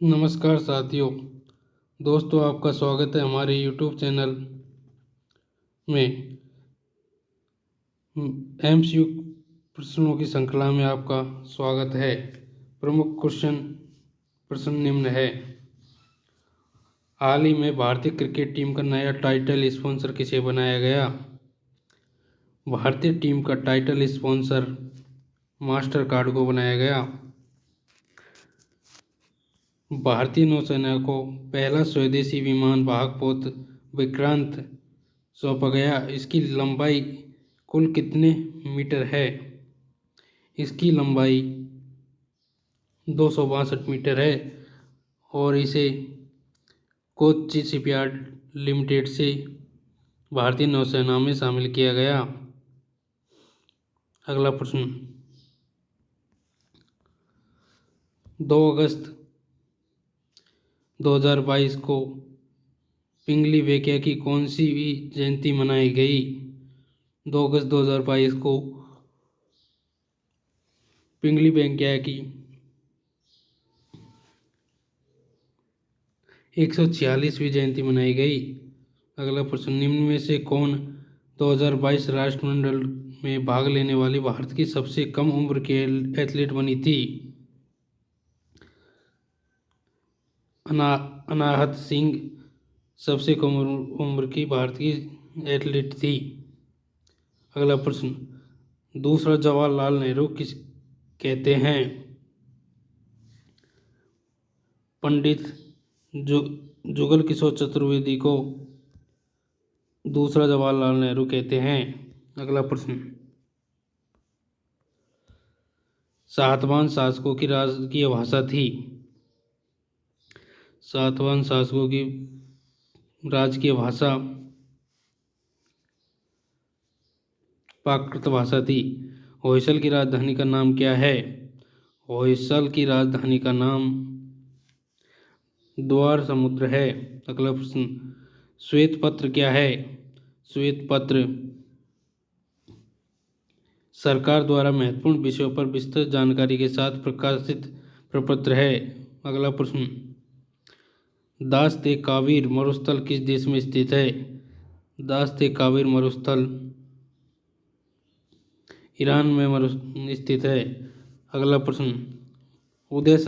नमस्कार साथियों। दोस्तों, आपका स्वागत है हमारे यूट्यूब चैनल में। एमसीक्यू प्रश्नों की श्रृंखला में आपका स्वागत है। प्रमुख प्रश्न निम्न है। हाल ही में भारतीय क्रिकेट टीम का नया टाइटल स्पॉन्सर किसे बनाया गया? भारतीय टीम का टाइटल स्पॉन्सर मास्टर कार्ड को बनाया गया। भारतीय नौसेना को पहला स्वदेशी विमान वाहक पोत विक्रांत सौंपा गया। इसकी लंबाई कुल कितने मीटर है? इसकी लंबाई 262 मीटर है और इसे कोच्चि शिपयार्ड लिमिटेड से भारतीय नौसेना में शामिल किया गया। अगला प्रश्न, 2 अगस्त 2022 को पिंगली वेंकैया की कौन सी जयंती मनाई गई? 2 अगस्त 2022 को पिंगली वेंकैया की 146वीं जयंती मनाई गई। अगला प्रश्न, निम्न में से कौन 2022 राष्ट्रमंडल में भाग लेने वाली भारत की सबसे कम उम्र की एथलीट बनी थी? अनाहत सिंह सबसे कम उम्र की भारत की एथलीट थी। अगला प्रश्न, दूसरा जवाहरलाल नेहरू किस कहते हैं? पंडित जुगल किशोर चतुर्वेदी को दूसरा जवाहरलाल नेहरू कहते हैं। अगला प्रश्न, सातवाहन शासकों की राजकीय भाषा थी? सातवाहन शासकों की राजकीय भाषा प्राकृत भाषा थी। होयसल की राजधानी का नाम क्या है? होयसल की राजधानी का नाम द्वार समुद्र है। अगला प्रश्न, श्वेत पत्र क्या है? श्वेत पत्र सरकार द्वारा महत्वपूर्ण विषयों पर विस्तृत जानकारी के साथ प्रकाशित प्रपत्र है। अगला प्रश्न, दास्त ए काबिर मरुस्थल किस देश में स्थित है? दास्त ए काबिर मरुस्थल ईरान में स्थित है। अगला प्रश्न, उदय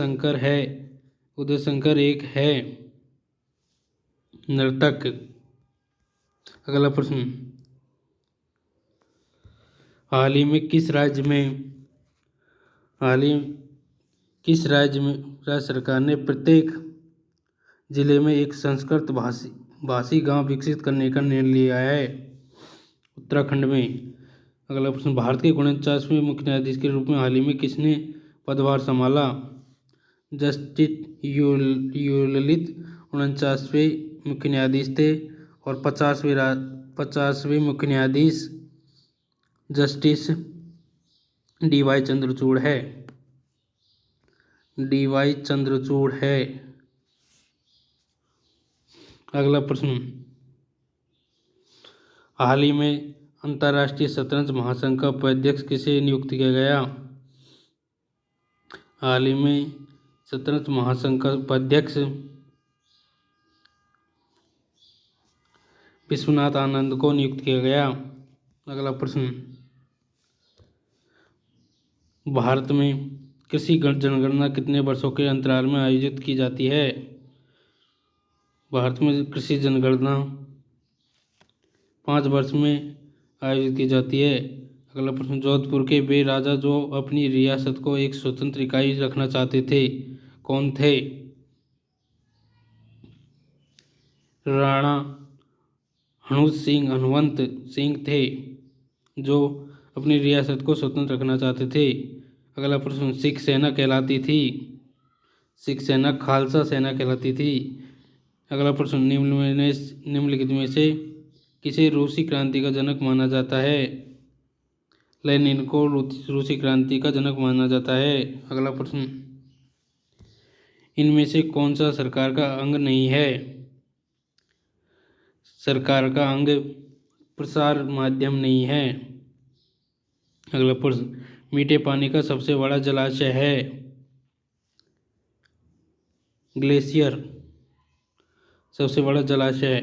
शंकर एक है नर्तक। अगला प्रश्न, हाल ही में किस राज्य राज्य सरकार ने प्रत्येक जिले में एक संस्कृत भाषी गांव विकसित करने का निर्णय लिया है? उत्तराखंड में। अगला प्रश्न, भारत के 49वें मुख्य न्यायाधीश के रूप में हाल ही में किसने पदभार संभाला? जस्टिस यू ललित 49वें मुख्य न्यायाधीश थे और 50वें मुख्य न्यायाधीश जस्टिस डी.वाई. चंद्रचूड़ है। डी.वाई. चंद्रचूड़ है। अगला प्रश्न, हाल ही में अंतर्राष्ट्रीय शतरंज महासंघ का उपाध्यक्ष किसे नियुक्त किया गया? हाल ही में शतरंज महासंघ का उपाध्यक्ष विश्वनाथ आनंद को नियुक्त किया गया। अगला प्रश्न, भारत में कृषि जनगणना कितने वर्षों के अंतराल में आयोजित की जाती है? भारत में कृषि जनगणना 5 वर्ष में आयोजित की जाती है। अगला प्रश्न, जोधपुर के वे राजा जो अपनी रियासत को एक स्वतंत्र इकाई रखना चाहते थे, कौन थे? राणा हनुमंत सिंह थे जो अपनी रियासत को स्वतंत्र रखना चाहते थे। अगला प्रश्न, सिख सेना कहलाती थी? सिख सेना खालसा सेना कहलाती थी। अगला प्रश्न, निम्नलिखित में से किसे रूसी क्रांति का जनक माना जाता है? लेनिन को रूसी क्रांति का जनक माना जाता है। अगला प्रश्न, इनमें से कौन सा सरकार का अंग नहीं है? सरकार का अंग प्रसार माध्यम नहीं है। अगला प्रश्न, मीठे पानी का सबसे बड़ा जलाशय है? ग्लेशियर सबसे बड़ा जलाशय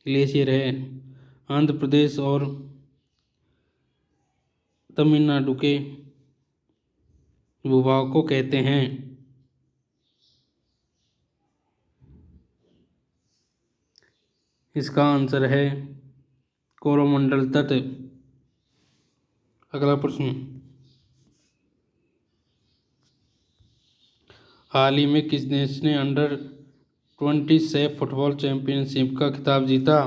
ग्लेशियर है। आंध्र प्रदेश और तमिलनाडु के भूभाग को कहते हैं। इसका आंसर है कोरोमंडल तट। अगला प्रश्न, हाल ही में किस देश ने अंडर-20 सेफ फुटबॉल चैंपियनशिप का खिताब जीता?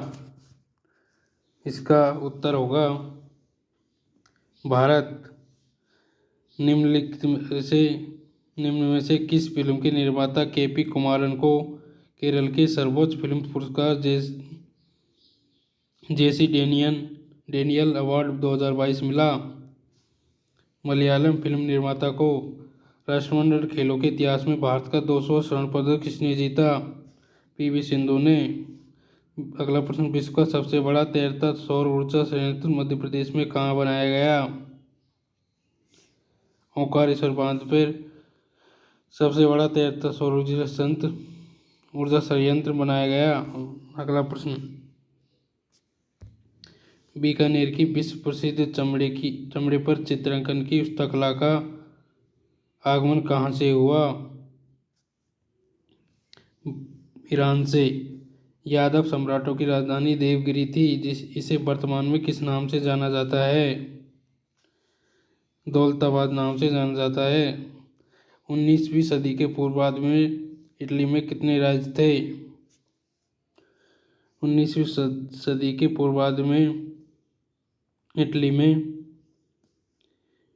इसका उत्तर होगा भारत। निम्नलिखित में से किस फिल्म के निर्माता के.पी. कुमारन को केरल के सर्वोच्च फिल्म पुरस्कार जेसी डेनियल अवार्ड 2022 मिला? मलयालम फिल्म निर्माता को राष्ट्रमंडल खेलों के इतिहास में भारत का 200वां स्वर्ण पदक किसने जीता? पी.वी. सिंधु ने। अगला प्रश्न, विश्व का सबसे बड़ा तैरता सौर ऊर्जा संयंत्र मध्य प्रदेश में कहाँ बनाया गया? ओंकारेश्वर बांध पर सबसे बड़ा तैरता सौर ऊर्जा संयंत्र बनाया गया। अगला प्रश्न, बीकानेर की विश्व प्रसिद्ध चमड़े पर चित्रांकन की हस्तकला का आगमन कहाँ से हुआ? ईरान से। यादव सम्राटों की राजधानी देवगिरी थी। इसे वर्तमान में किस नाम से जाना जाता है? दौलताबाद नाम से जाना जाता है। 19वीं सदी के पूर्वार्ध में इटली में कितने राज्य थे? 19वीं सदी के पूर्वार्ध में इटली में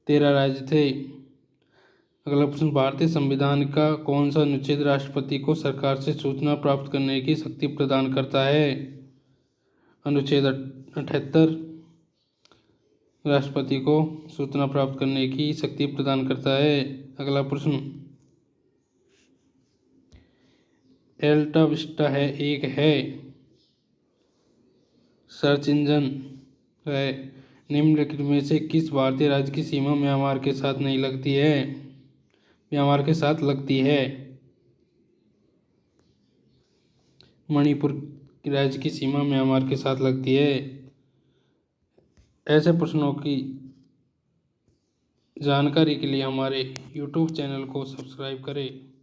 13 राज्य थे। अगला प्रश्न, भारतीय संविधान का कौन सा अनुच्छेद राष्ट्रपति को सरकार से सूचना प्राप्त करने की शक्ति प्रदान करता है? अनुच्छेद 78 राष्ट्रपति को सूचना प्राप्त करने की शक्ति प्रदान करता है। अगला प्रश्न, एल्टा विस्टा एक सर्च इंजन है। निम्नलिखित में से किस भारतीय राज्य की सीमा म्यांमार के साथ नहीं लगती है? म्यांमार के साथ लगती है। मणिपुर राज्य की सीमा म्यांमार के साथ लगती है। ऐसे प्रश्नों की जानकारी के लिए हमारे YouTube चैनल को सब्सक्राइब करें।